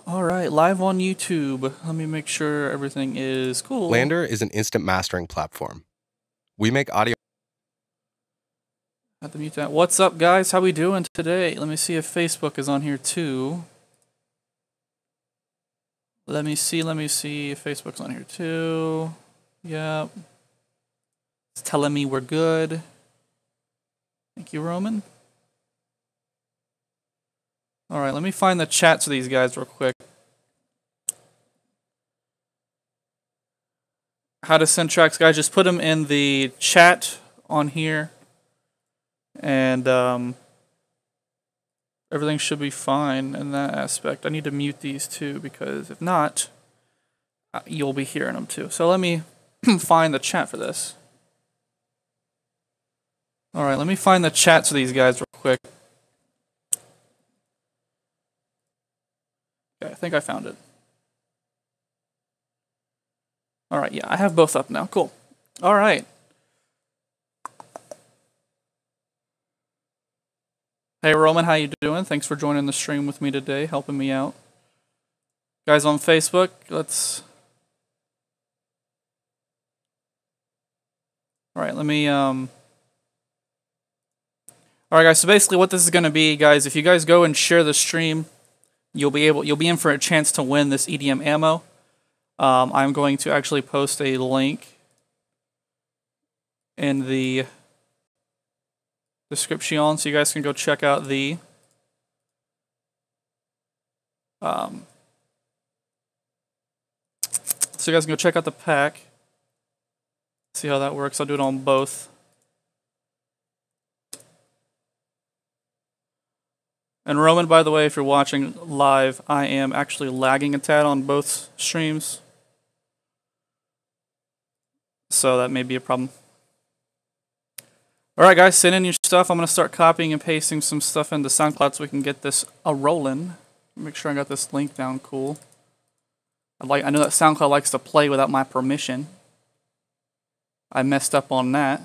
Alright, live on YouTube. Let me make sure everything is cool. Lander is an instant mastering platform. We make audio. Have to mute that. What's up, guys? How we doing today? Let me see if Facebook is on here too. Let me see if Facebook's on here too. Yep. It's telling me we're good. Thank you, Roman. Alright, let me find the chats of these guys real quick. How to send tracks, guys, just put them in the chat on here. And everything should be fine in that aspect. I need to mute these too, because if not, you'll be hearing them too. So let me find the chat for this. Alright, let me find the chats of these guys real quick. Okay, I think I found it. Alright, yeah, I have both up now. Cool. Alright. Hey Roman, how you doing? Thanks for joining the stream with me today, helping me out. Guys on Facebook, let's... Alright, let me... Alright guys, so basically what this is going to be, guys, if you guys go and share the stream, you'll be in for a chance to win this EDM ammo. I'm going to actually post a link in the description so you guys can go check out the so you guys can go check out the pack, see how that works. I'll do it on both. And Roman, by the way, if you're watching live, I am actually lagging a tad on both streams, so that may be a problem. Alright guys, send in your stuff. I'm going to start copying and pasting some stuff into SoundCloud so we can get this a-rolling. Make sure I got this link down cool. I know that SoundCloud likes to play without my permission. I messed up on that.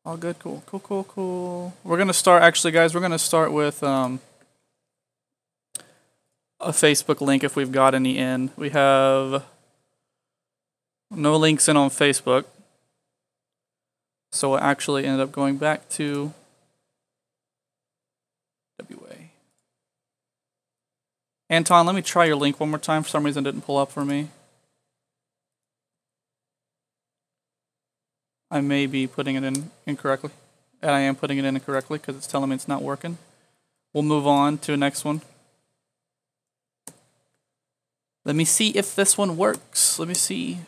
All good, cool. We're going to start, actually guys, we're going to start with a Facebook link if we've got any in. We have... no links in on Facebook, so we'll actually end up going back to WA. Antone, let me try your link one more time. For some reason it didn't pull up for me. I may be putting it in incorrectly, and I am putting it in incorrectly because it's telling me it's not working. We'll move on to the next one. Let me see if this one works. Let me see.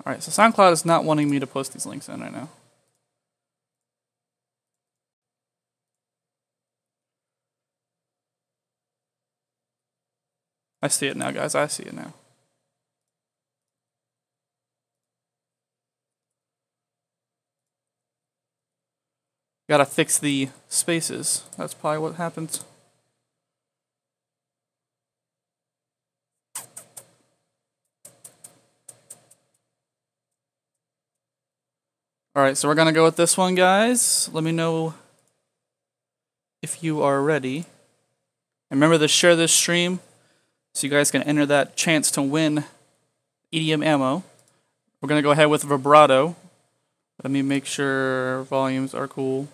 Alright, so SoundCloud is not wanting me to post these links in right now. I see it now, guys. I see it now. Gotta fix the spaces. That's probably what happens. Alright, so we're gonna go with this one, guys. Let me know if you are ready. And remember to share this stream so you guys can enter that chance to win EDM ammo. We're gonna go ahead with Vibrato. Let me make sure volumes are cool.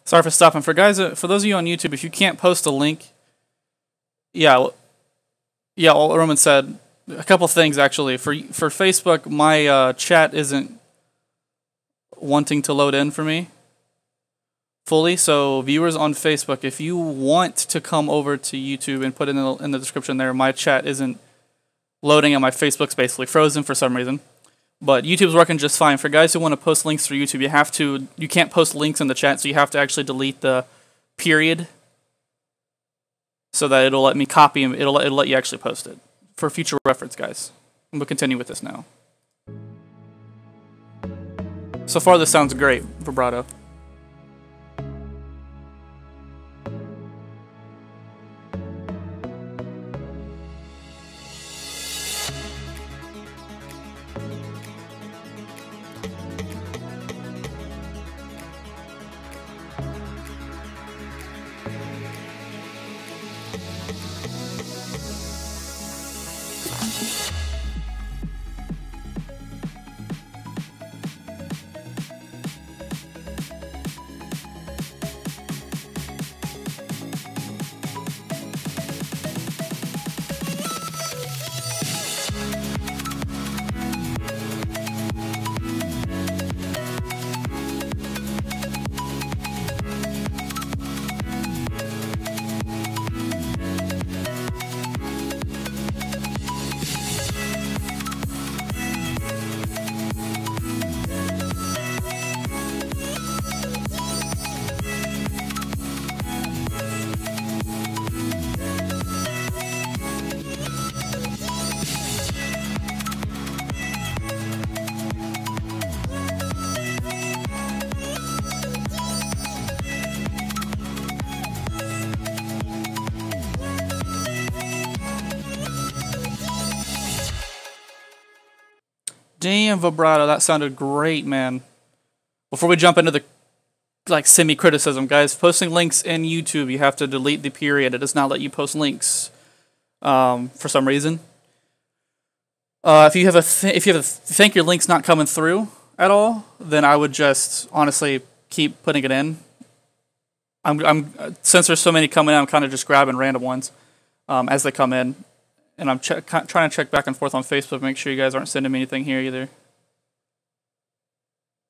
Sorry for stopping. For those of you on YouTube, if you can't post a link, yeah, well, Roman said a couple things actually. For Facebook, my chat isn't wanting to load in for me fully. So viewers on Facebook, if you want to come over to YouTube and put it in the description there, my chat isn't loading and my Facebook's basically frozen for some reason. But YouTube's working just fine. For guys who want to post links through YouTube, you can't post links in the chat, so you have to actually delete the period so that it'll let me copy them. It'll let you actually post it for future reference, guys. And we'll continue with this now. So far, this sounds great, Vibrato. Damn, Vibrato, that sounded great, man. Before we jump into the semi-criticism, guys, posting links in YouTube, you have to delete the period. It does not let you post links for some reason. If you think your link's not coming through at all, then I would just honestly keep putting it in. Since there's so many coming in, I'm kind of just grabbing random ones as they come in. And I'm trying to check back and forth on Facebook, make sure you guys aren't sending me anything here either.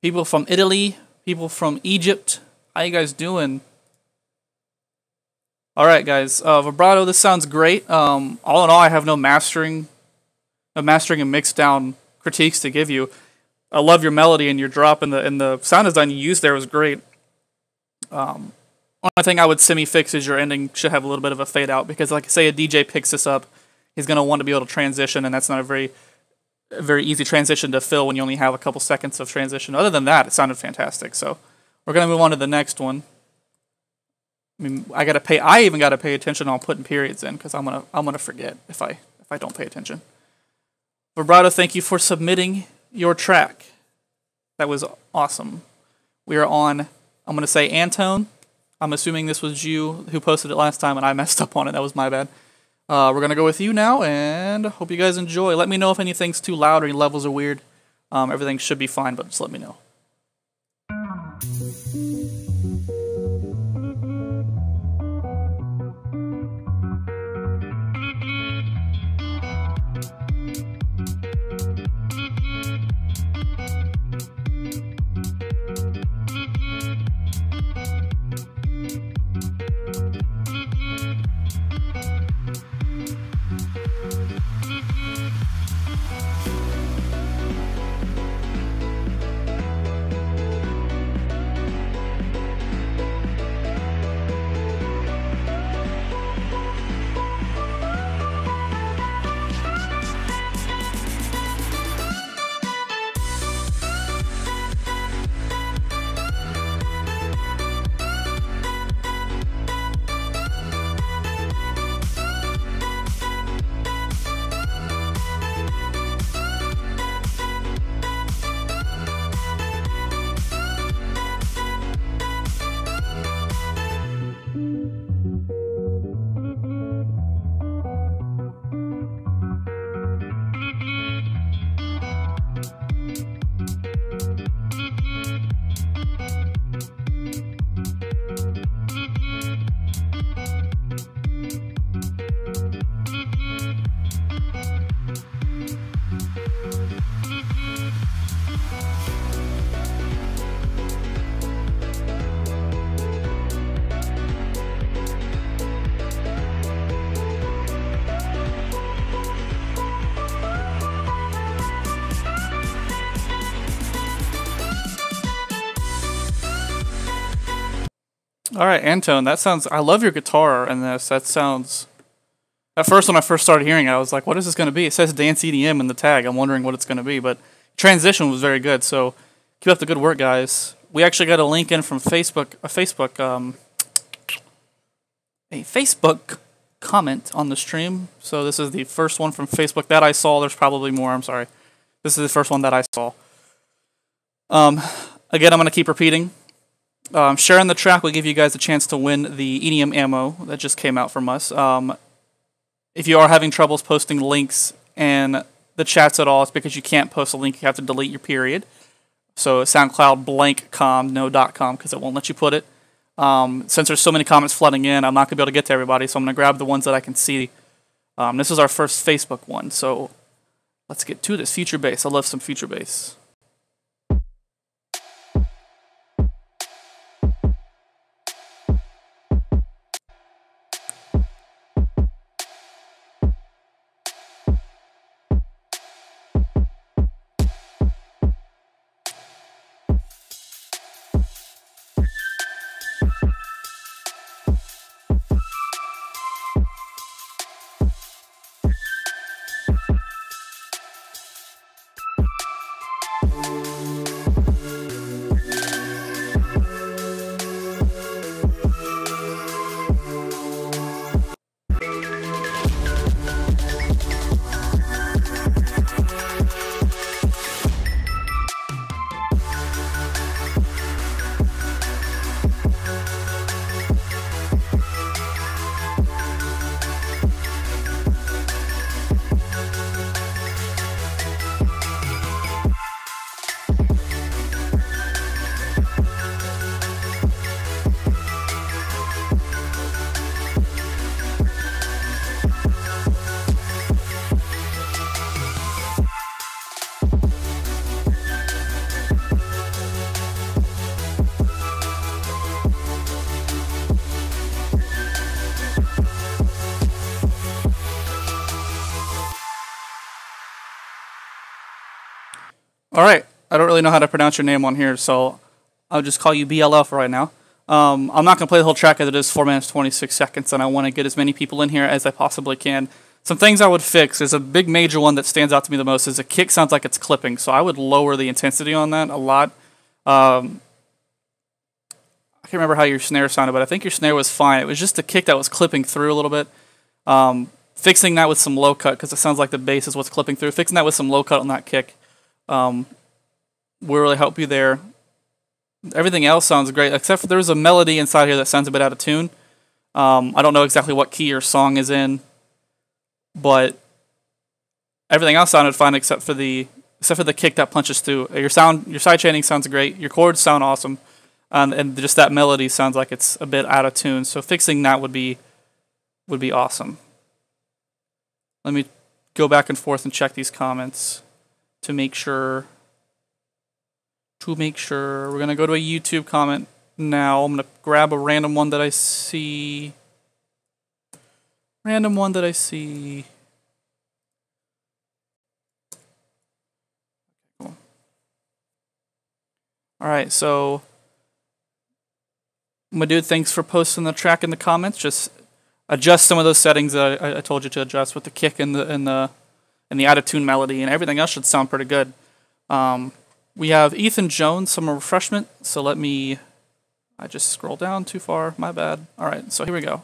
People from Italy, people from Egypt, how you guys doing? All right, guys. Vibrato, this sounds great. All in all, I have no mastering and mixed down critiques to give you. I love your melody and your drop, and the sound design you used there was great. Only thing I would semi-fix is your ending should have a little bit of a fade out, because like say a DJ picks this up, he's going to want to be able to transition, and that's not a very easy transition to fill when you only have a couple seconds of transition. Other than that, it sounded fantastic. So we're going to move on to the next one. I mean, I even got to pay attention on putting periods in, because I'm gonna forget if I don't pay attention. Vibrato, thank you for submitting your track. That was awesome. We are on, I'm going to say Antone. I'm assuming this was you who posted it last time, and I messed up on it. That was my bad. We're going to go with you now, and hope you guys enjoy. Let me know if anything's too loud or any levels are weird. Everything should be fine, but just let me know. All right, Antone, that sounds. I love your guitar in this. That sounds. At first, when I first started hearing it, I was like, "What is this going to be?" It says "Dance EDM" in the tag. I'm wondering what it's going to be, but transition was very good. So keep up the good work, guys. We actually got a link in from Facebook. A Facebook comment on the stream. So this is the first one from Facebook that I saw. There's probably more. I'm sorry. This is the first one that I saw. Again, I'm going to keep repeating. Sharing the track will give you guys a chance to win the EDM ammo that just came out from us. If you are having troubles posting links in the chats at all, it's because you can't post a link. You have to delete your period. So SoundCloud blank com, no .com, because it won't let you put it. Since there's so many comments flooding in, I'm not going to be able to get to everybody, so I'm going to grab the ones that I can see. This is our first Facebook one, so let's get to this. Future bass. I love some future bass. All right. I don't really know how to pronounce your name on here, so I'll just call you BLF right now. I'm not going to play the whole track as it is 4 minutes, 26 seconds, and I want to get as many people in here as I possibly can. Some things I would fix is a big major one that stands out to me the most is the kick sounds like it's clipping, so I would lower the intensity on that a lot. I can't remember how your snare sounded, but I think your snare was fine. It was just the kick that was clipping through a little bit. Fixing that with some low cut, because it sounds like the bass is what's clipping through. Fixing that with some low cut on that kick will really help you there. Everything else sounds great, except for there's a melody inside here that sounds a bit out of tune. I don't know exactly what key your song is in, but everything else sounded fine except for the kick that punches through. Your side chaining sounds great. Your chords sound awesome, and just that melody sounds like it's a bit out of tune. So fixing that would be awesome. Let me go back and forth and check these comments to make sure. We're going to go to a YouTube comment now. I'm going to grab a random one that I see. Cool. Alright, so my dude, thanks for posting the track in the comments. Just adjust some of those settings that I told you to adjust with the kick and the out of tune melody, and everything else should sound pretty good. We have Ethan Jones, Summer Refreshment, so I just scrolled down too far, my bad. Alright, so here we go.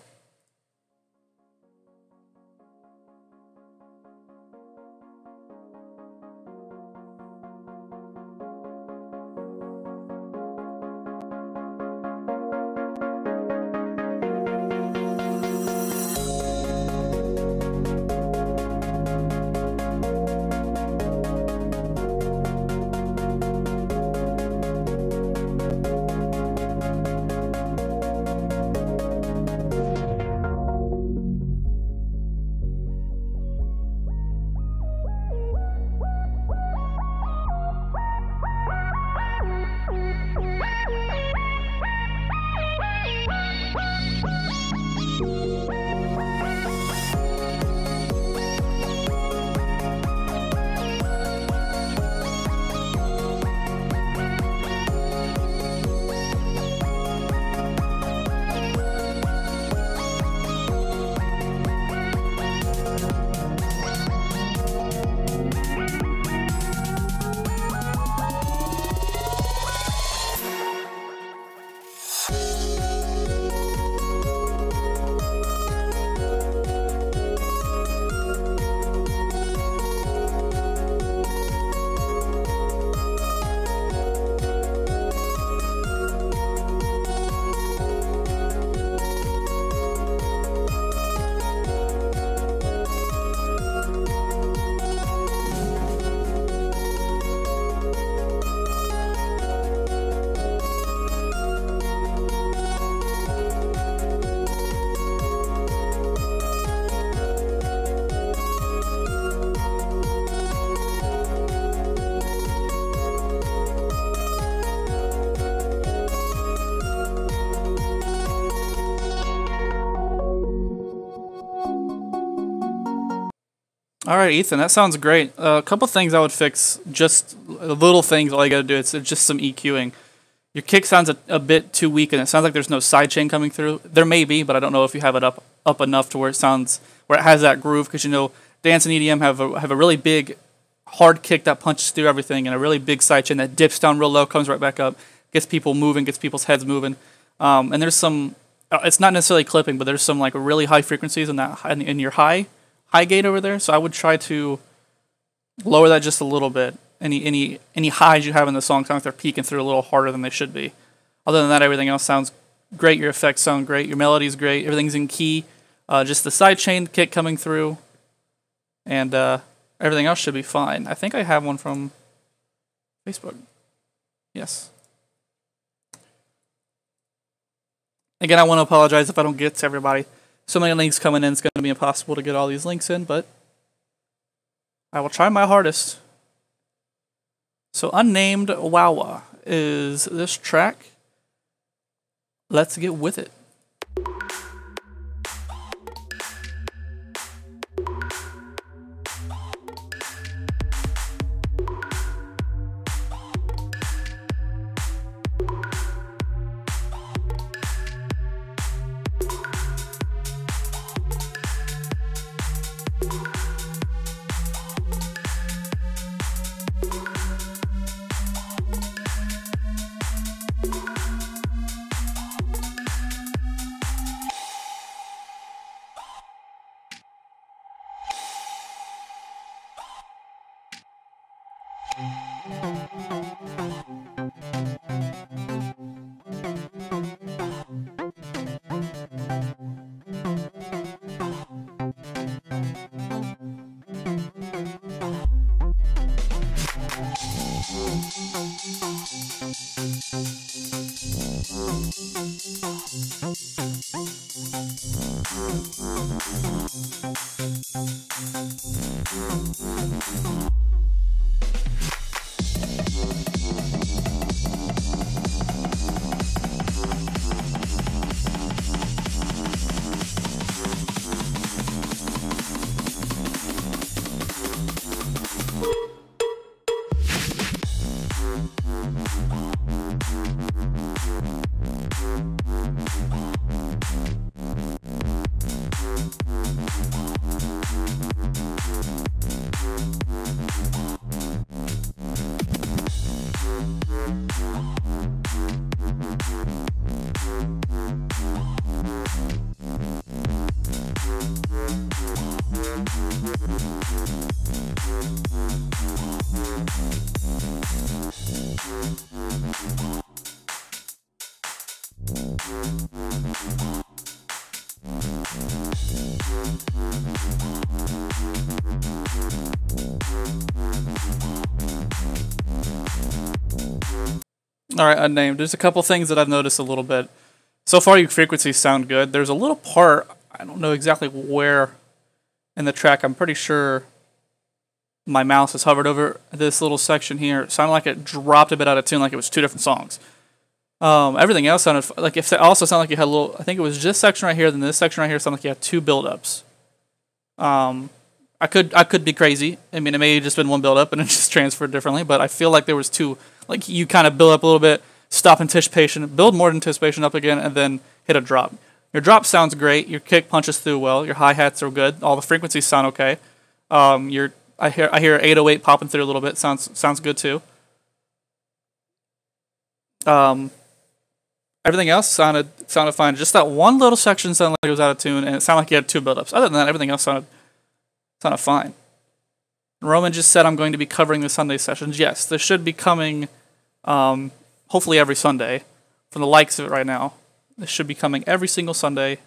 All right, Ethan, that sounds great. A couple things I would fix, just little things. All you gotta do is just some EQing. Your kick sounds a bit too weak, and it sounds like there's no sidechain coming through. There may be, but I don't know if you have it up enough to where it has that groove. Because dance and EDM have a really big, hard kick that punches through everything, and a really big sidechain that dips down real low, comes right back up, gets people moving, gets people's heads moving. And there's some. It's not necessarily clipping, but there's some like really high frequencies in your high gate over there. So I would try to lower that just a little bit. Any highs you have in the song sound like they're peaking through a little harder than they should be. Other than that, everything else sounds great. Your effects sound great. Your melody's great. Everything's in key. Just the sidechain kick coming through, and everything else should be fine. I think I have one from Facebook. Yes. Again, I want to apologize if I don't get to everybody. So many links coming in, it's going to be impossible to get all these links in, but I will try my hardest. So Unnamed Wawa is this track. Let's get with it. Alright, Unnamed. There's a couple things that I've noticed a little bit. So far, your frequencies sound good. There's a little part, I don't know exactly where in the track, I'm pretty sure my mouse has hovered over this little section here. It sounded like it dropped a bit out of tune, like it was two different songs. Everything else sounded, like if it also sounded like you had a little, I think it was this section right here, then this section right here sounded like you had two build-ups. I could be crazy. I mean, it may have just been one build-up and it just transferred differently, but I feel like there was two. Like, you kind of build up a little bit, stop anticipation, build more anticipation up again, and then hit a drop. Your drop sounds great. Your kick punches through well. Your hi-hats are good. All the frequencies sound okay. I hear 808 popping through a little bit. Sounds good too. Everything else sounded fine. Just that one little section sounded like it was out of tune, and it sounded like you had two build-ups. Other than that, everything else sounded fine. Roman just said I'm going to be covering the Sunday sessions. Yes, this should be coming hopefully every Sunday. From the likes of it right now, this should be coming every single Sunday.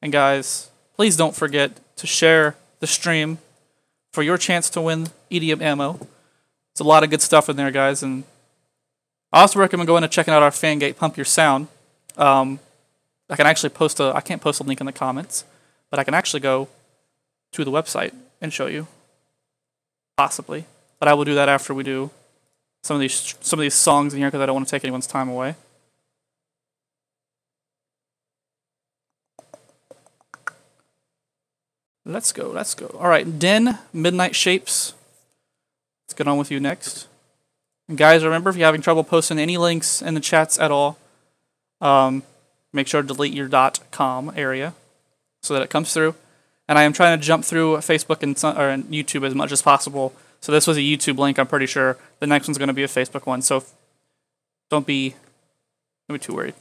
And guys, please don't forget to share the stream for your chance to win EDM ammo. There's a lot of good stuff in there, guys. And I also recommend going and checking out our Fangate Pump Your Sound. I can actually I can't post a link in the comments, but I can actually go to the website and show you. Possibly. But I will do that after we do some of these songs in here, because I don't want to take anyone's time away. Let's go, let's go. All right, Den, Midnight Shapes. Let's get on with you next. And guys, remember, if you're having trouble posting any links in the chats at all, make sure to delete your .com area so that it comes through. And I am trying to jump through Facebook and YouTube as much as possible. So this was a YouTube link, I'm pretty sure. The next one's going to be a Facebook one, so don't be too worried.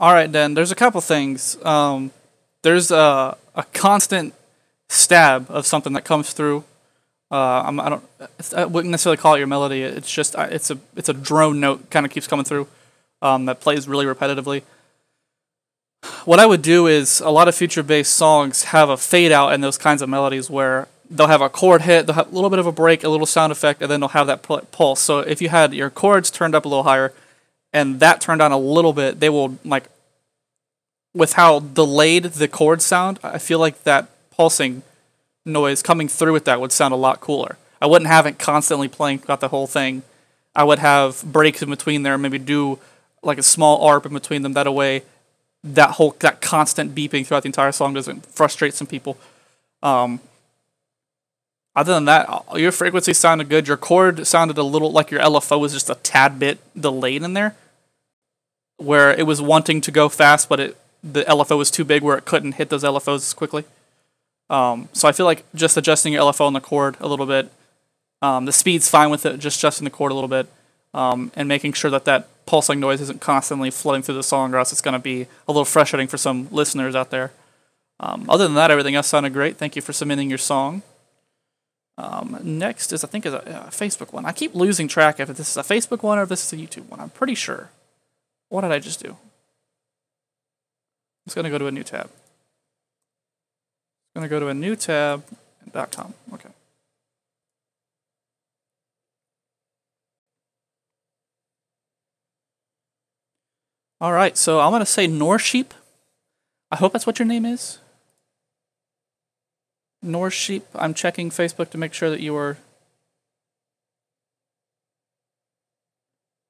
All right, then. There's a couple things. There's a constant stab of something that comes through. I wouldn't necessarily call it your melody. It's just it's a drone note, kind of keeps coming through. That plays really repetitively. What I would do is a lot of future-based songs have a fade out in those kinds of melodies where they'll have a chord hit, they'll have a little bit of a break, a little sound effect, and then they'll have that pulse. So if you had your chords turned up a little higher and that turned down a little bit, they will, like, with how delayed the chords sound, I feel like that pulsing noise coming through with that would sound a lot cooler. I wouldn't have it constantly playing throughout the whole thing. I would have breaks in between there, maybe do like a small ARP in between them. That way, that constant beeping throughout the entire song doesn't frustrate some people. Other than that, your frequency sounded good. Your chord sounded a little like your LFO was just a tad bit delayed in there, where it was wanting to go fast, but the LFO was too big where it couldn't hit those LFOs as quickly. So I feel like just adjusting your LFO on the chord a little bit, the speed's fine with it, just adjusting the chord a little bit, and making sure that pulsing noise isn't constantly flooding through the song, or else it's going to be a little frustrating for some listeners out there. Other than that, everything else sounded great. Thank you for submitting your song. Next is, I think, is a Facebook one. I keep losing track if this is a Facebook one or if this is a YouTube one. I'm pretty sure. What did I just do? I'm just going to go to a new tab. I'm going to go to a new tab, .com. Okay. All right, so I'm going to say Nora Sheep. I hope that's what your name is. Nora Sheep. I'm checking Facebook to make sure that you are...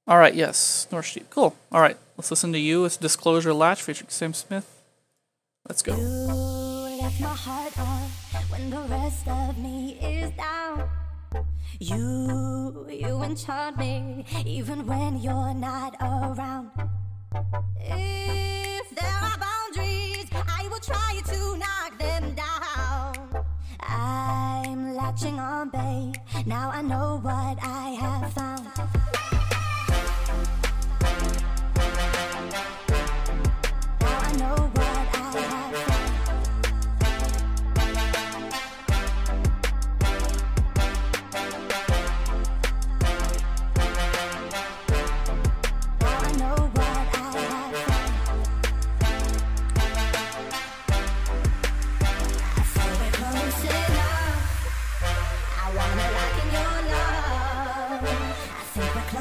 All right, yes, Nora Sheep. Cool. All right, let's listen to You. It's Disclosure Latch featuring Sam Smith. Let's go. You left my heart on when the rest of me is down. You enchant me even when you're not around. If there are boundaries, I will try to knock them down. I'm latching on, babe. Now I know what I have found. Now I know what I have found. Now I know what I have found. I feel we're close enough. I wanna lock in your love. I think we're close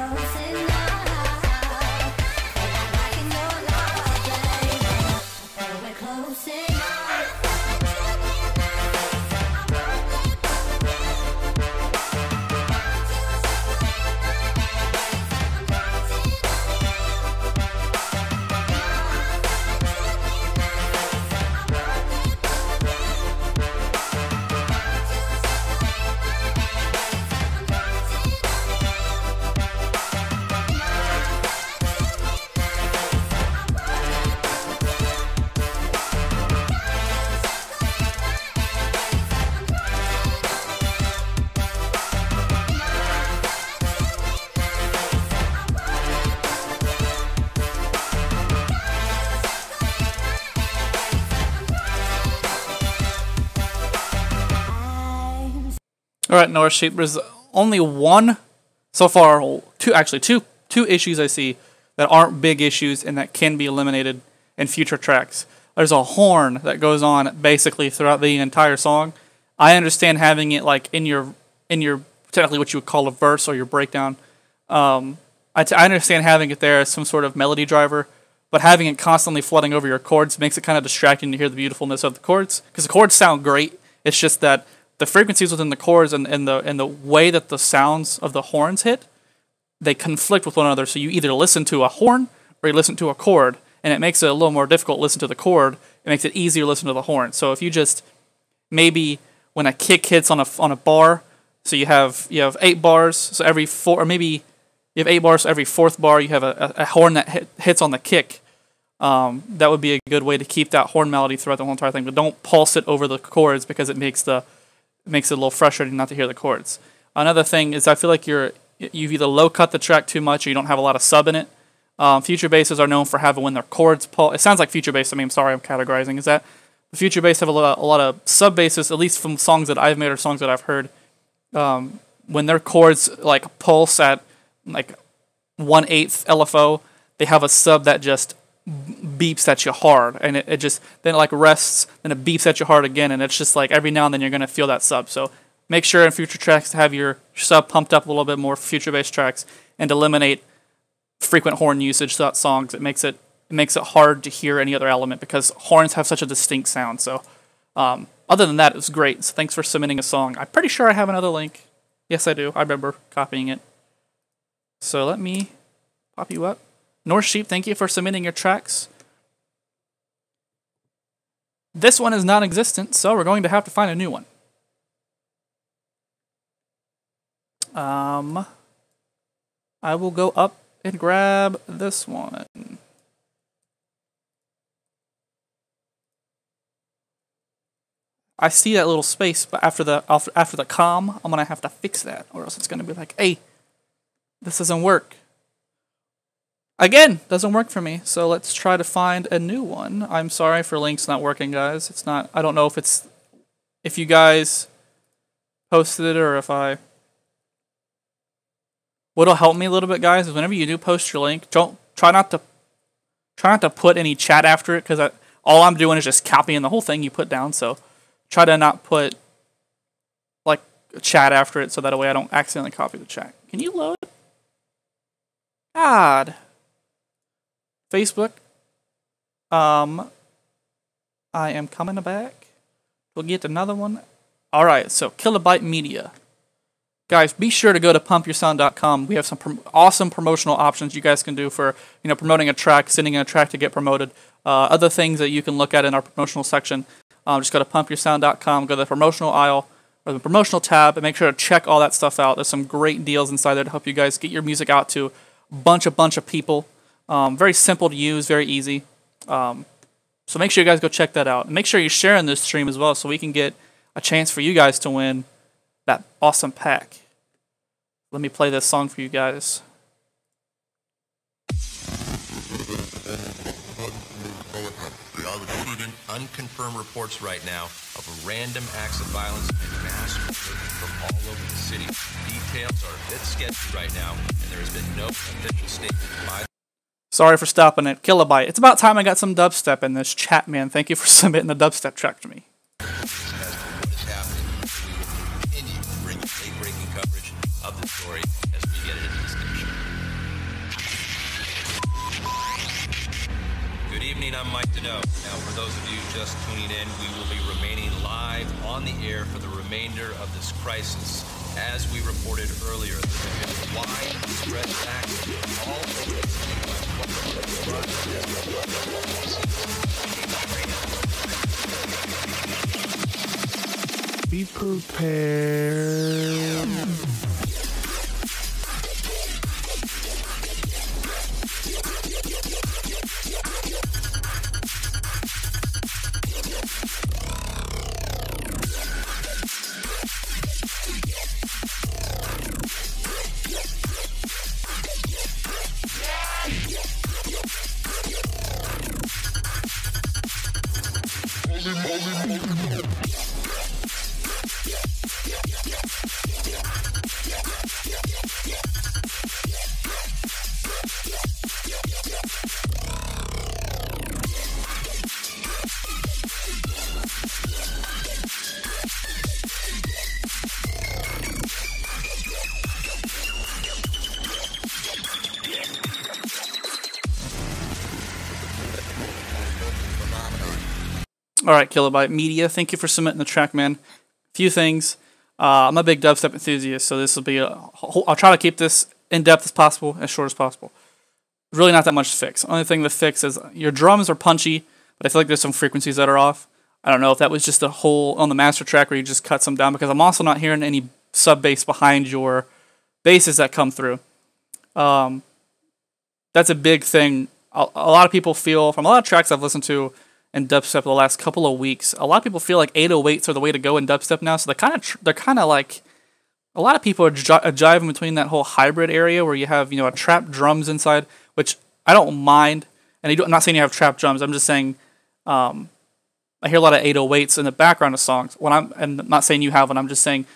All right, Nora Sheep. There's only one so far. Two issues I see that aren't big issues and that can be eliminated in future tracks. There's a horn that goes on basically throughout the entire song. I understand having it like in your technically what you would call a verse or your breakdown. I understand having it there as some sort of melody driver, but having it constantly flooding over your chords makes it kind of distracting to hear the beautifulness of the chords, because the chords sound great. It's just that the frequencies within the chords and the way that the sounds of the horns hit, they conflict with one another. So you either listen to a horn or you listen to a chord, and it makes it a little more difficult to listen to the chord. It makes it easier to listen to the horn. So if you just maybe when a kick hits on a bar, so you have 8 bars, so every 4, or maybe you have 8 bars, so every 4th bar you have a horn that hits on the kick. That would be a good way to keep that horn melody throughout the whole entire thing, but don't pulse it over the chords, because it makes it a little frustrating not to hear the chords. Another thing is I feel like you've either low cut the track too much or you don't have a lot of sub in it. Future basses are known for having when their chords pull. It sounds like future bass. I mean, I'm sorry, I'm categorizing. Is that the future bass have a lot of sub basses, at least from songs that I've made or songs that I've heard. When their chords like pulse at like 1/8 LFO, they have a sub that just beeps at you hard, and it just then it like rests, then it beeps at you hard again, and it's just like every now and then you're gonna feel that sub. So make sure in future tracks to have your sub pumped up a little bit more for future bass tracks, and eliminate frequent horn usage throughout songs. It makes it hard to hear any other element, because horns have such a distinct sound. So other than that, it was great. So thanks for submitting a song. I'm pretty sure I have another link. Yes, I do. I remember copying it. So let me pop you up. Nora Sheep, thank you for submitting your tracks. This one is non-existent, so we're going to have to find a new one. I will go up and grab this one. I see that little space, but after the com, I'm gonna have to fix that, or else it's gonna be like, hey, this doesn't work. Again, doesn't work for me. So let's try to find a new one. I'm sorry for links not working, guys. It's not. I don't know if you guys posted it or if I. What'll help me a little bit, guys, is whenever you do post your link, try not to put any chat after it, because all I'm doing is just copying the whole thing you put down. So try to not put like a chat after it, so that way I don't accidentally copy the chat. Can you load? God. Facebook. I am coming back. We'll get another one. All right, so Kilobyte Media. Guys, be sure to go to pumpyoursound.com. We have some awesome promotional options you guys can do for promoting a track, sending in a track to get promoted. Other things that you can look at in our promotional section. Just go to pumpyoursound.com, go to the promotional aisle or the promotional tab, and make sure to check all that stuff out. There's some great deals inside there to help you guys get your music out to a bunch of people. Very simple to use, very easy. So make sure you guys go check that out. And make sure you're sharing this stream as well, so we can get a chance for you guys to win that awesome pack. Let me play this song for you guys. We are receiving unconfirmed reports right now of random acts of violence and mass murders from all over the city. Details are a bit sketchy right now, and there has been no official statement by. Sorry for stopping it. Kilobyte. It's about time I got some dubstep in this chat, man. Thank you for submitting the dubstep track to me. Of the story as we get into discussion. Good evening, I'm Mike Deneau. Now, for those of you just tuning in, we will be remaining live on the air for the remainder of this crisis. As we reported earlier, there have been widespread attacks all over the city. Be prepared. All right, Kilobyte Media, thank you for submitting the track, man. Few things. I'm a big dubstep enthusiast, so this will be I'll try to keep this in depth as possible, as short as possible. Really not that much to fix. Only thing to fix is your drums are punchy, but I feel like there's some frequencies that are off. I don't know if that was just a hole on the master track where you just cut some down, because I'm also not hearing any sub bass behind your basses that come through. That's a big thing. A lot of people feel, from a lot of tracks I've listened to in dubstep the last couple of weeks, a lot of people feel like 808s are the way to go in dubstep now. So they're kind of like, a lot of people are jiving between that whole hybrid area where you have, a trap drums inside, which I don't mind. And I'm not saying you have trap drums. I'm just saying, I hear a lot of 808s in the background of songs. And I'm not saying you have one. I'm just saying,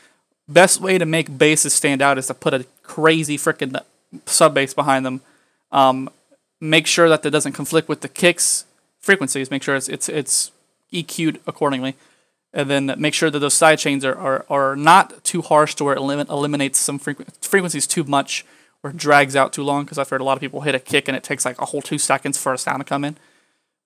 best way to make basses stand out is to put a crazy freaking sub bass behind them. Make sure that doesn't conflict with the kicks frequencies. Make sure it's EQ'd accordingly, and then make sure that those side chains are not too harsh to where it eliminates some frequencies too much or drags out too long. Because I've heard a lot of people hit a kick and it takes like a whole 2 seconds for a sound to come in.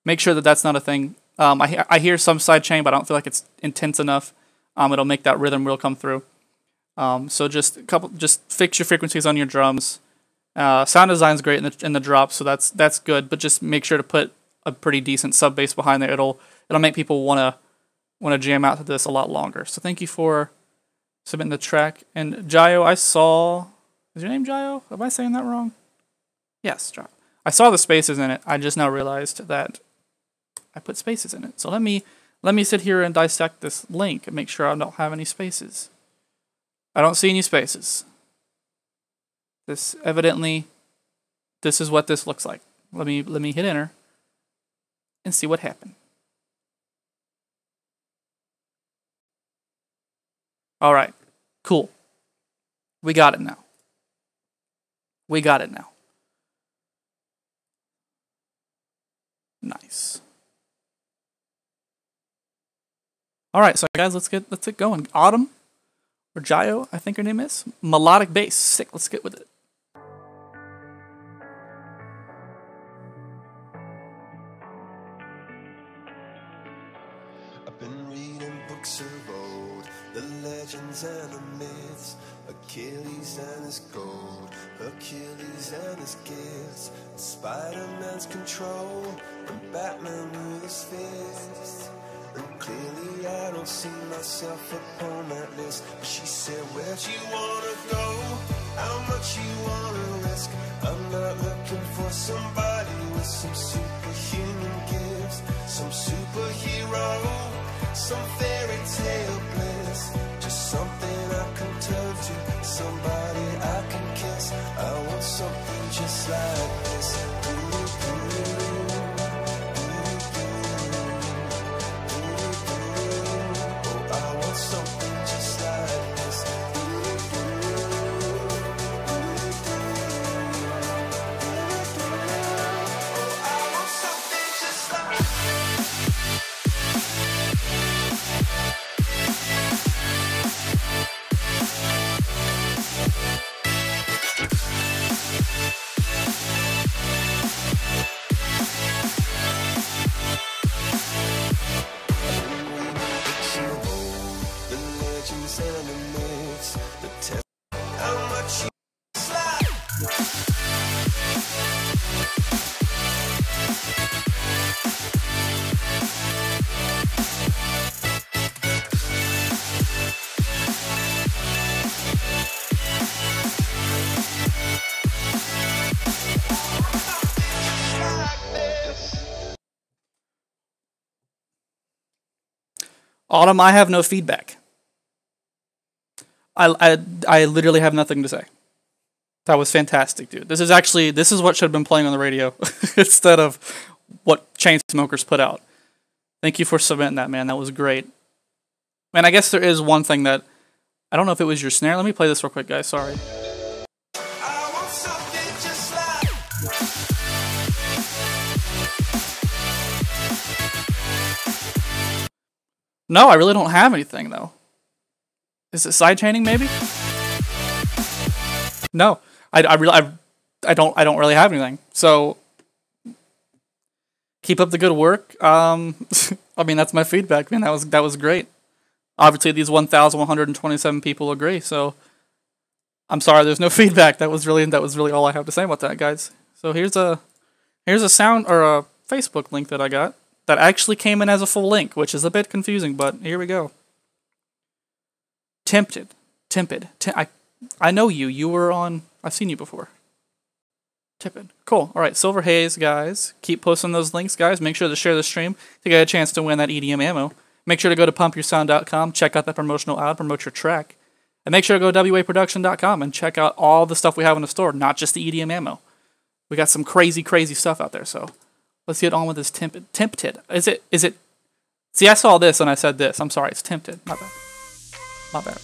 Make sure that that's not a thing. I hear some side chain, but I don't feel like it's intense enough. It'll make that rhythm really come through. So just fix your frequencies on your drums. Sound design's great in the drop, so that's good. But just make sure to put a pretty decent sub bass behind there. It'll make people wanna jam out to this a lot longer. So thank you for submitting the track. And Jayo, I saw. Is your name Jayo? Am I saying that wrong? Yes, Jayo. I saw the spaces in it. I just now realized that I put spaces in it. So let me sit here and dissect this link and make sure I don't have any spaces. I don't see any spaces. This is what this looks like. Let me hit enter and see what happened. All right, cool. We got it now. Nice. All right, so guys, let's get going. Autumn, or Jayo, I think her name is. Melodic bass, sick. Let's get with it. I've been reading books of old, the legends and the myths, Achilles and his gold, Hercules and his gifts, Spider-Man's control, and Batman with his fists. And clearly I don't see myself upon that list. But she said, where'd you wanna go? How much you wanna risk? I'm not looking for somebody with some superhuman gifts, some superhero, some fairy tale bliss. Just something I can turn to, somebody I can kiss. I want something just like this. Something just like this. I want something just like Autumn, I have no feedback. I literally have nothing to say. That was fantastic, dude. This is what should have been playing on the radio instead of what Chainsmokers put out. Thank you for submitting that, man. That was great. And I guess there is one thing that I don't know if it was your snare. Let me play this real quick, guys. Sorry. I want something just like. No, I really don't have anything though. Is it sidechaining maybe? No, I don't really have anything. So keep up the good work. I'm I mean, that's my feedback, man. That was great. Obviously, these 1,127 people agree. So I'm sorry, there's no feedback. That was really all I have to say about that, guys. So here's a sound or a Facebook link that I got that actually came in as a full link, which is a bit confusing, but here we go. Tempted. I know you. You were on. I've seen you before. Tippin'. Cool. All right, Silver Haze, guys. Keep posting those links, guys. Make sure to share the stream to get a chance to win that EDM ammo. Make sure to go to pumpyoursound.com, check out that promotional ad, promote your track. And make sure to go to waproduction.com and check out all the stuff we have in the store, not just the EDM ammo. We got some crazy, crazy stuff out there, so let's get on with this Tempted. Is it? See, I saw this and I said this. I'm sorry, it's Tempted. My bad. My bad.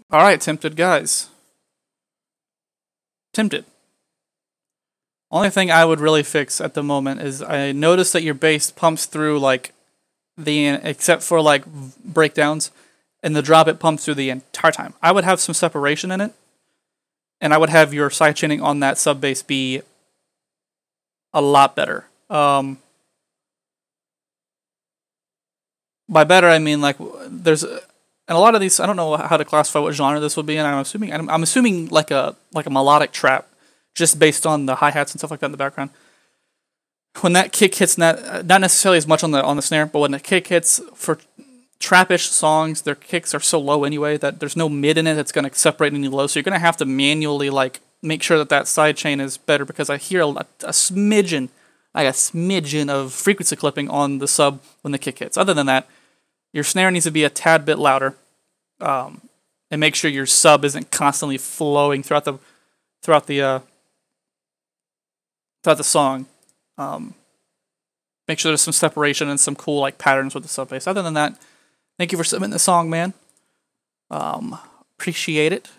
Alright, Tempted guys. Tempted. Only thing I would really fix at the moment is I noticed that your bass pumps through like except for like breakdowns, and the drop it pumps through the entire time. I would have some separation in it, and I would have your sidechaining on that sub bass be a lot better. By better I mean like there's and a lot of these, I don't know how to classify what genre this would be in. I'm assuming like a melodic trap, just based on the hi-hats and stuff like that in the background. When that kick hits, not necessarily as much on the snare, but when the kick hits for trappish songs, their kicks are so low anyway that there's no mid in it that's going to separate any low. So you're going to have to manually like make sure that sidechain is better, because I hear a smidgen of frequency clipping on the sub when the kick hits. Other than that, your snare needs to be a tad bit louder, and make sure your sub isn't constantly flowing throughout the song. Make sure there's some separation and some cool like patterns with the sub bass. Other than that, thank you for submitting the song, man. Appreciate it.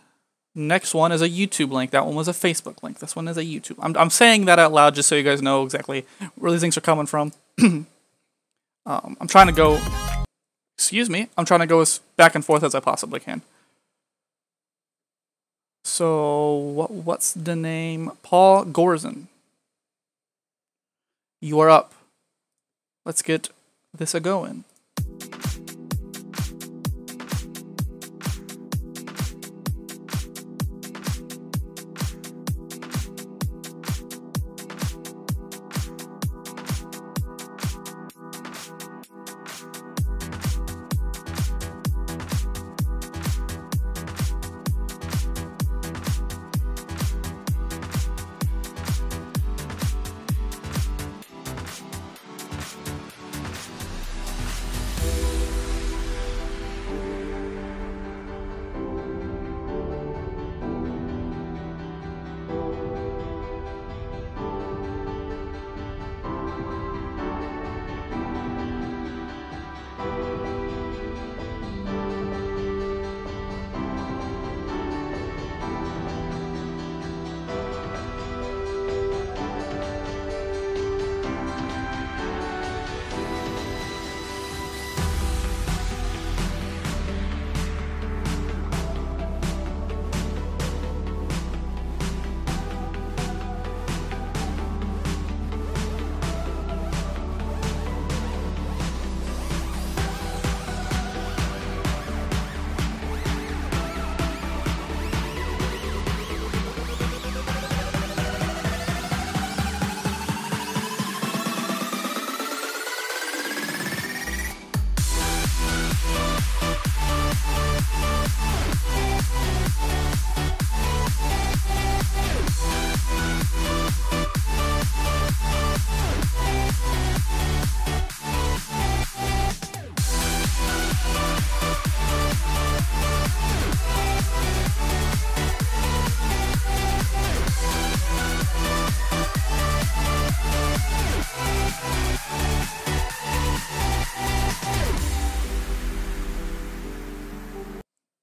Next one is a YouTube link. That one was a Facebook link. This one is a YouTube. I'm saying that out loud just so you guys know exactly where these things are coming from. I'm trying to go. Excuse me. I'm trying to go as back and forth as I possibly can. So what's the name? Paul Gorzan. You are up. Let's get this a-going.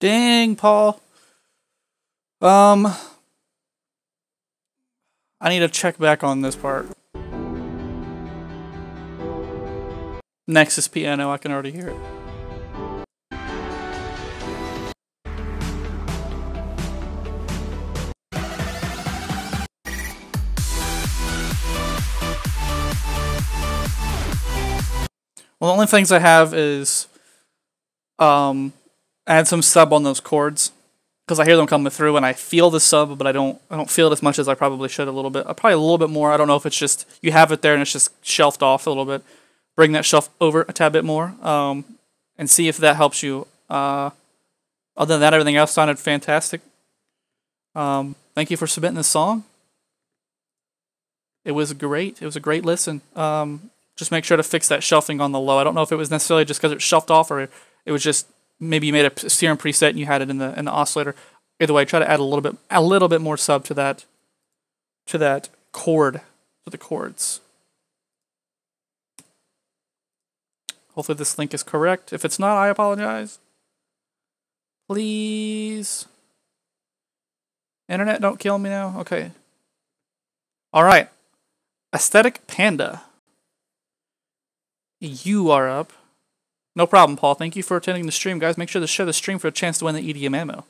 Dang, Paul. I need to check back on this part. Nexus piano, I can already hear it. Well, the only things I have is add some sub on those chords, because I hear them coming through and I feel the sub, but I don't feel it as much as I probably should a little bit. Probably a little bit more. I don't know if it's just you have it there and it's just shelved off a little bit. Bring that shelf over a tad bit more, and see if that helps you. Other than that, everything else sounded fantastic. Thank you for submitting this song. It was great. It was a great listen. Just make sure to fix that shelving on the low. I don't know if it was necessarily just because it was shelved off, or it was just maybe you made a steering preset and you had it in the oscillator. Either way, try to add a little bit more sub to that chord, to the chords. Hopefully this link is correct. If it's not, I apologize. Please. Internet, don't kill me now. Okay. All right. Aesthetic Panda. You are up. No problem, Paul. Thank you for attending the stream, guys. Make sure to share the stream for a chance to win the EDM ammo.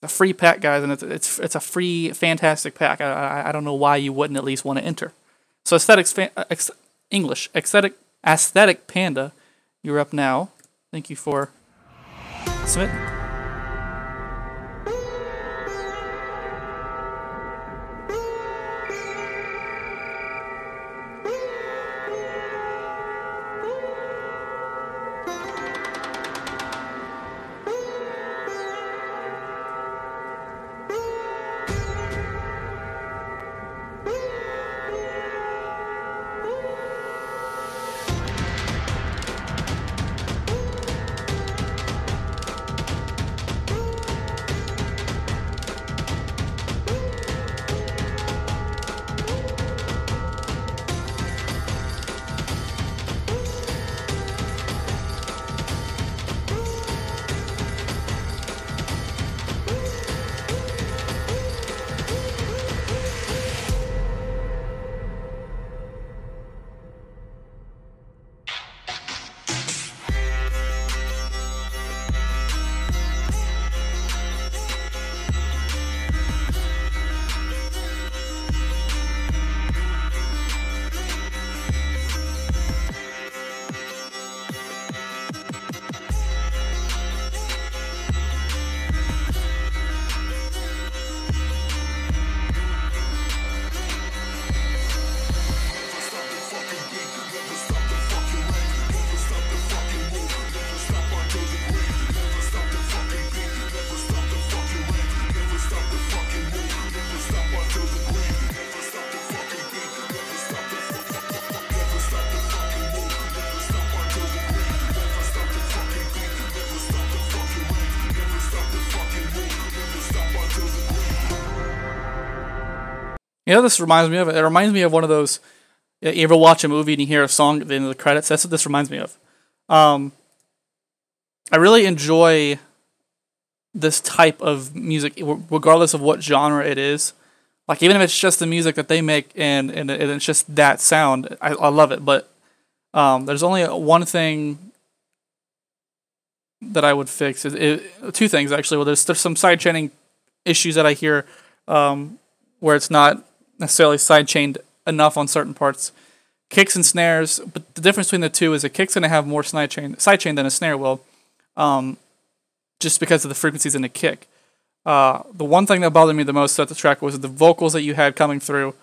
It's a free pack, guys, and it's a free, fantastic pack. I don't know why you wouldn't at least want to enter. So Aesthetic Panda, you're up now. Thank you for submitting. You know, this reminds me of? It reminds me of one of those. You ever watch a movie and you hear a song at the end of the credits? That's what this reminds me of. I really enjoy this type of music, regardless of what genre it is. Like, even if it's just the music that they make and it's just that sound, I love it. But there's only one thing that I would fix. Two things, actually. Well, there's some sidechaining issues that I hear where it's not necessarily sidechained enough on certain parts. Kicks and snares, but the difference between the two is a kick's going to have more sidechain than a snare will, just because of the frequencies in the kick. The one thing that bothered me the most about the track was the vocals that you had coming through.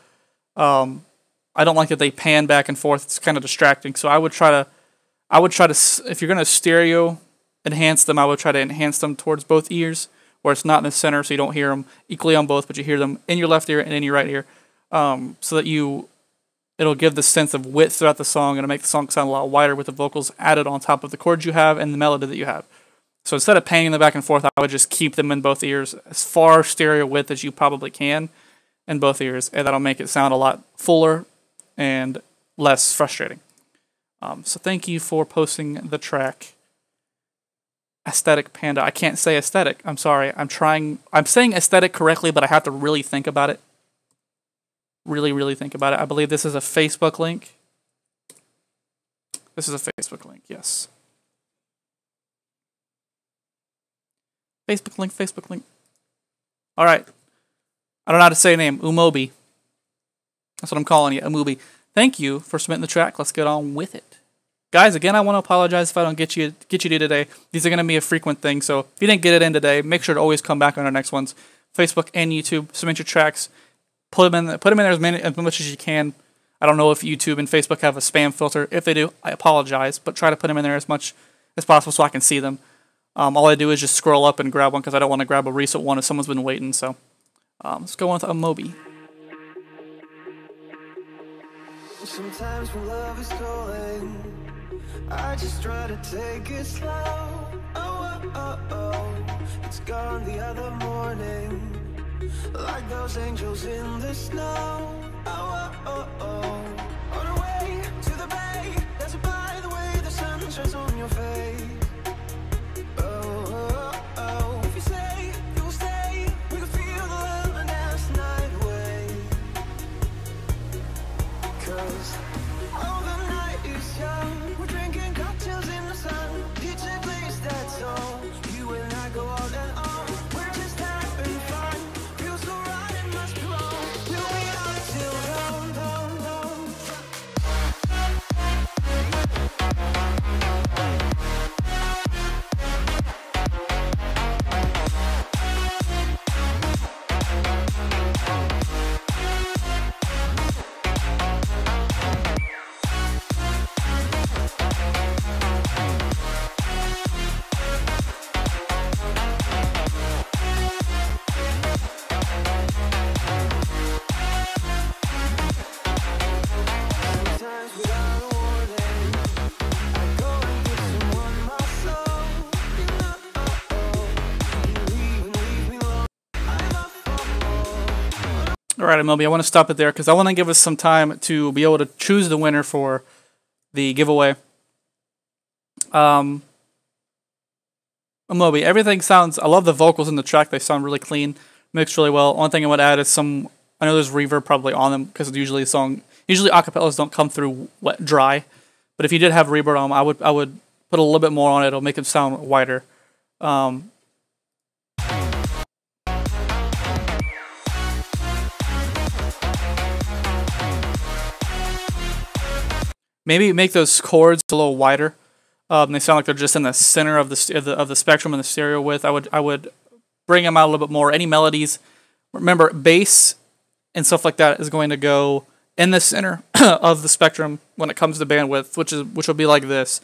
I don't like that they pan back and forth. It's kind of distracting. So I would try to, if you're going to stereo enhance them, I would try to enhance them towards both ears, where it's not in the center, so you don't hear them equally on both, but you hear them in your left ear and in your right ear, so that it'll give the sense of width throughout the song, and it'll make the song sound a lot wider with the vocals added on top of the chords you have and the melody that you have. So instead of panning them back and forth, I would just keep them in both ears, as far stereo width as you probably can in both ears, and that'll make it sound a lot fuller and less frustrating. So thank you for posting the track. Aesthetic Panda. I can't say aesthetic. I'm sorry. I'm saying aesthetic correctly, but I have to really think about it. Really, really think about it. I believe this is a Facebook link. This is a Facebook link, yes. Facebook link, Facebook link. All right. I don't know how to say your name. Moby. That's what I'm calling you, Moby. Thank you for submitting the track. Let's get on with it. Guys, again, I want to apologize if I don't get you to today. These are going to be a frequent thing, so if you didn't get it in today, make sure to always come back on our next ones. Facebook and YouTube, submit your tracks. Put them in there as much as you can. I don't know if YouTube and Facebook have a spam filter. If they do, I apologize, but try to put them in there as much as possible so I can see them. All I do is just scroll up and grab one because I don't want to grab a recent one if someone's been waiting. So let's go on with Moby. Sometimes when love is calling, I just try to take it slow. Oh, oh, oh, oh. It's gone the other morning, like those angels in the snow. Oh, oh, oh, oh. On our way to the bay, that's by the way the sun shines on your face. Oh, oh, oh. If you say you will stay, we can feel the love and dance the night away. 'Cause all the night is young, we're drinking cocktails in the sun. DJ plays that song, you and I go all and on. We're just having fun, feels so right, it must be wrong. We'll be out till dawn, dawn, dawn. Sometimes without a warning, I go and get someone myself. You know, you leave me alone. I'm up for more. All right, Moby, I want to stop it there because I want to give us some time to be able to choose the winner for the giveaway. Moby, everything sounds... I love the vocals in the track. They sound really clean, mixed really well. Only thing I would add is some... I know there's reverb probably on them because usually acapellas don't come through wet, dry. But if you did have reverb on them, I would put a little bit more on it. It'll make them sound wider. Maybe make those chords a little wider. They sound like they're just in the center of the spectrum in the stereo width. I would bring them out a little bit more. Any melodies, remember bass and stuff like that is going to go in the center of the spectrum when it comes to bandwidth, which will be like this.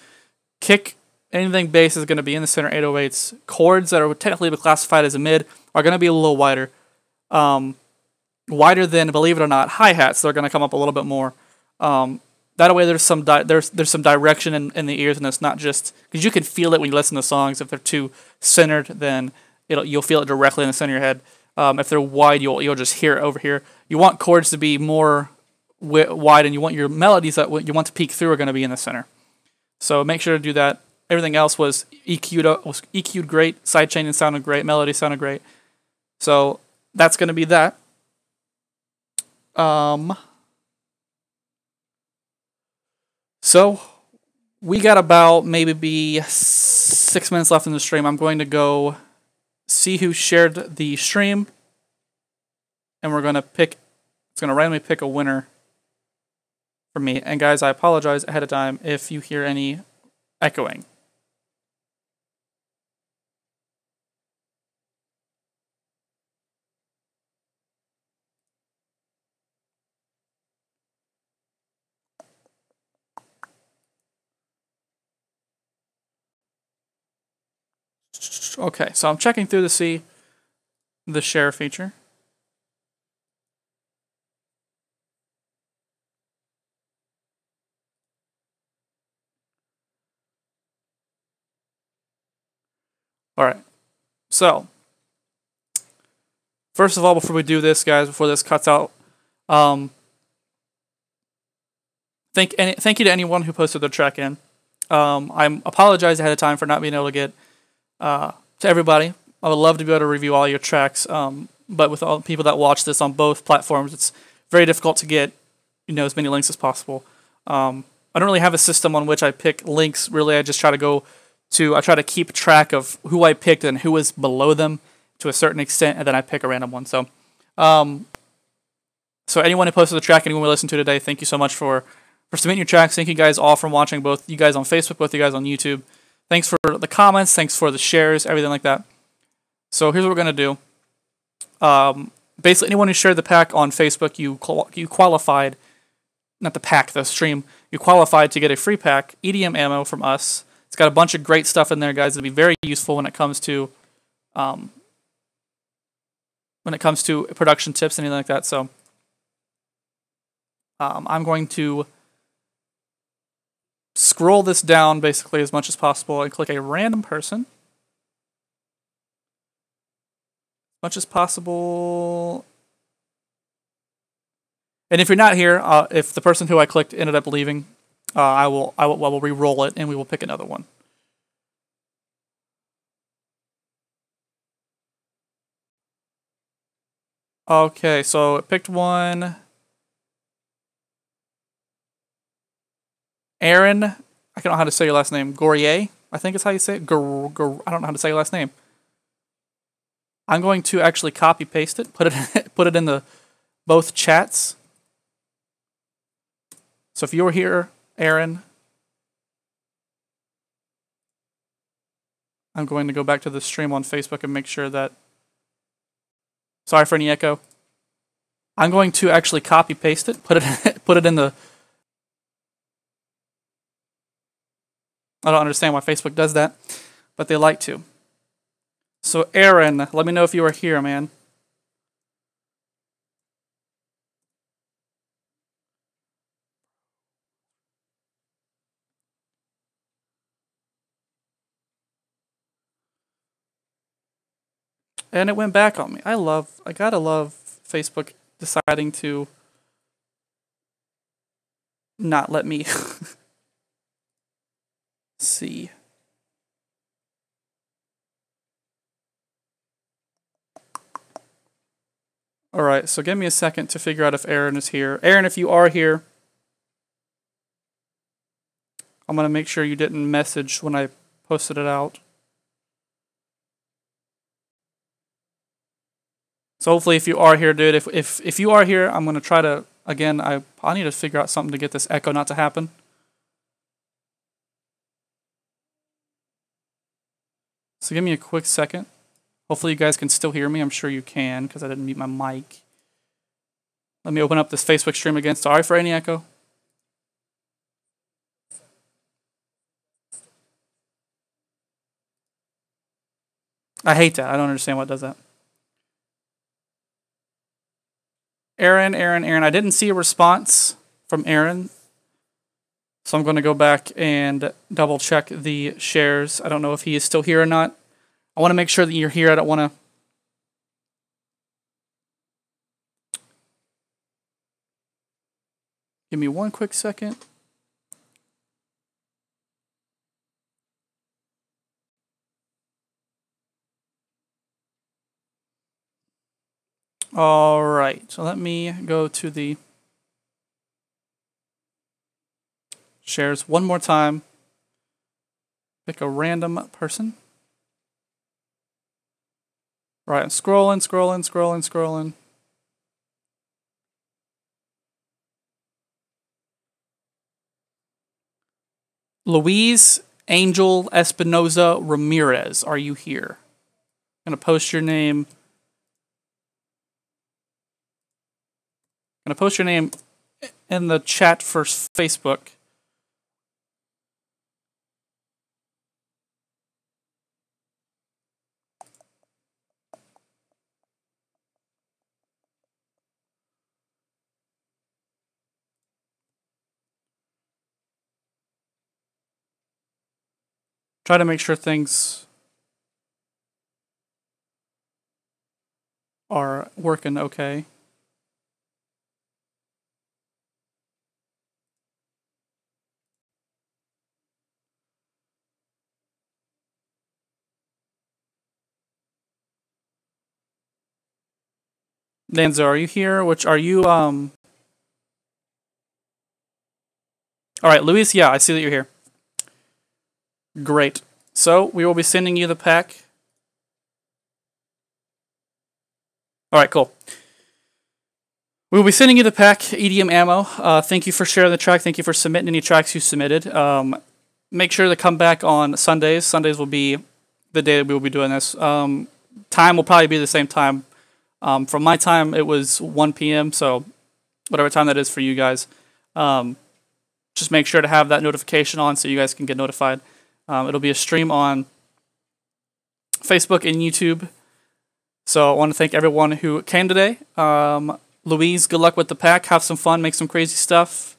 Kick, anything bass is going to be in the center. 808s, chords that are technically classified as a mid are going to be a little wider, wider than, believe it or not, hi-hats. They're going to come up a little bit more. That way, there's some direction in the ears, and it's not just because you can feel it when you listen to songs. If they're too centered, then you'll feel it directly in the center of your head. If they're wide, you'll just hear it over here. You want chords to be more wide, and you want your melodies that you want to peek through are going to be in the center. So make sure to do that. Everything else was EQ'd great. Sidechaining sounded great. Melody sounded great. So that's going to be that. So we got about maybe 6 minutes left in the stream. I'm going to go see who shared the stream, and we're going to pick. It's going to randomly pick a winner for me. And guys, I apologize ahead of time if you hear any echoing. Okay, so I'm checking through to see the share feature. All right, so first of all, before we do this, guys, before this cuts out, thank you to anyone who posted their track in. I apologize ahead of time for not being able to get To everybody, I would love to be able to review all your tracks, but with all the people that watch this on both platforms, it's very difficult to get as many links as possible. I don't really have a system on which I pick links. Really, I just try to keep track of who I picked and who was below them to a certain extent, and then I pick a random one. So, anyone who posted the track, anyone we listened to today, thank you so much for submitting your tracks. Thank you guys all for watching, both you guys on Facebook, both you guys on YouTube. Thanks for the comments, thanks for the shares, everything like that. So here's what we're going to do. Basically, anyone who shared the pack on Facebook, you qualified, not the pack, the stream, you qualified to get a free pack, EDM ammo from us. It's got a bunch of great stuff in there, guys. It'll be very useful when it comes to production tips and anything like that. So I'm going to scroll this down basically as much as possible and click a random person. As much as possible. And if you're not here, if the person who I clicked ended up leaving, I will re-roll it and we will pick another one. Okay, so it picked one. Aaron, I don't know how to say your last name. Gourier, I think is how you say it. I don't know how to say your last name. I'm going to actually copy paste it, put it in the both chats. So if you're here, Aaron, I'm going to go back to the stream on Facebook and make sure that. Sorry for any echo. I'm going to actually copy paste it, put it in the. I don't understand why Facebook does that, but they like to. So Aaron, let me know if you are here, man. And it went back on me. I gotta love Facebook deciding to not let me see. Alright, so give me a second to figure out if Aaron is here. Aaron, if you are here, I'm going to make sure you didn't message when I posted it out. So hopefully if you are here, dude, if you are here, I'm going to try to, again, I need to figure out something to get this echo not to happen. So give me a quick second. Hopefully you guys can still hear me. I'm sure you can because I didn't mute my mic. Let me open up this Facebook stream again. Sorry for any echo. I hate that. I don't understand what does that. Aaron. I didn't see a response from Aaron. So I'm going to go back and double check the shares. I don't know if he is still here or not. I want to make sure that you're here. I don't want to. Give me one quick second. All right. So let me go to the shares one more time. Pick a random person. Right, I'm scrolling. Louise Angel Espinoza Ramirez, are you here? I'm going to post your name. I'm going to post your name in the chat for Facebook. Try to make sure things are working okay. Danzo, are you here? Which are you? All right, Luis. Yeah, I see that you're here. Great. So we will be sending you the pack. All right, cool. We will be sending you the pack, EDM ammo. Thank you for sharing the track. Thank you for submitting any tracks you submitted. Make sure to come back on Sundays. Sundays will be the day that we will be doing this. Time will probably be the same time. From my time, it was 1 p.m., so whatever time that is for you guys. Just make sure to have that notification on so you guys can get notified. It'll be a stream on Facebook and YouTube. So I want to thank everyone who came today. Louise, good luck with the pack. Have some fun. Make some crazy stuff.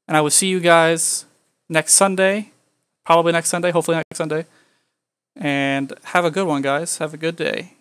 And I will see you guys next Sunday. Probably next Sunday. Hopefully next Sunday. And have a good one, guys. Have a good day.